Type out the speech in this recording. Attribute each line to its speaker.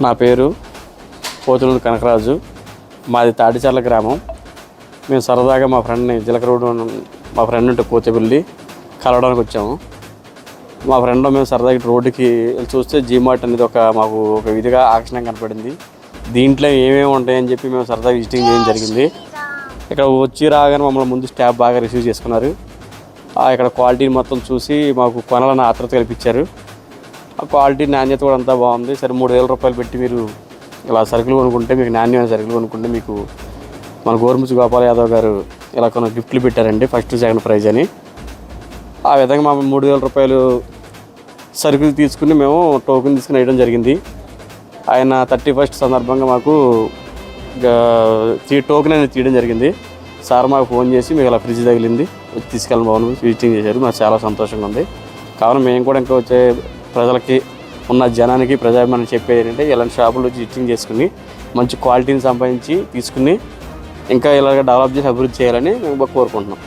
Speaker 1: నా పేరు పోతులూరు కనకరాజు. మాది తాటిచర్ల గ్రామం. మేము సరదాగా మా ఫ్రెండ్ని మా ఫ్రెండ్ ఉంటే పోతేపల్లి కలవడానికి వచ్చాము. మా ఫ్రెండ్ మేము సరదాగా రోడ్డుకి చూస్తే జీమార్ట్ అనేది మాకు ఒక విధిగా ఆకర్షణ కనపడింది. దీంట్లో ఏమేమి ఉంటాయని చెప్పి మేము సరదాగా విజిటింగ్ చేయడం జరిగింది. ఇక్కడ వచ్చి రాగానే మమ్మల్ని ముందు స్టాఫ్ బాగా రిసీవ్ చేసుకున్నారు. ఇక్కడ క్వాలిటీని మొత్తం చూసి మాకు కొనాలని ఆత్రత కల్పించారు. ఆ క్వాలిటీ నాణ్యత కూడా అంతా బాగుంది. సరే 3,000 రూపాయలు పెట్టి మీరు ఇలా సరుకులు కొనుక్కుంటే, మీకు నాణ్యమైన సరుకులు కొనుక్కుంటే మీకు మన గోరుముచ్చు గోపాల్ యాదవ్ గారు ఇలా కొన్ని గిఫ్ట్లు పెట్టారండి, ఫస్ట్ సెకండ్ ప్రైజ్ అని. ఆ విధంగా మా 3,000 రూపాయలు సరుకులు తీసుకుని మేము టోకెన్ తీసుకుని వేయడం జరిగింది. ఆయన 31st సందర్భంగా మాకు టోకెన్ అనేది తీయడం జరిగింది. సార్ మాకు ఫోన్ చేసి మీకు ఇలా ఫ్రిడ్జ్ తగిలింది, వచ్చి తీసుకెళ్ళి బాగుంది విజిటింగ్ చేశారు. మాకు చాలా సంతోషంగా ఉంది. కావున మేము కూడా ఇంకా వచ్చే ప్రజలకి ఉన్న జనానికి ప్రజాభిమానం చెప్పేది ఏంటంటే, ఇలాంటి షాపులు వచ్చి విజిటింగ్ చేసుకుని మంచి క్వాలిటీని సంపాదించి తీసుకుని ఇంకా ఇలాగ డెవలప్ చేసి అభివృద్ధి చేయాలని మేము కోరుకుంటున్నాం.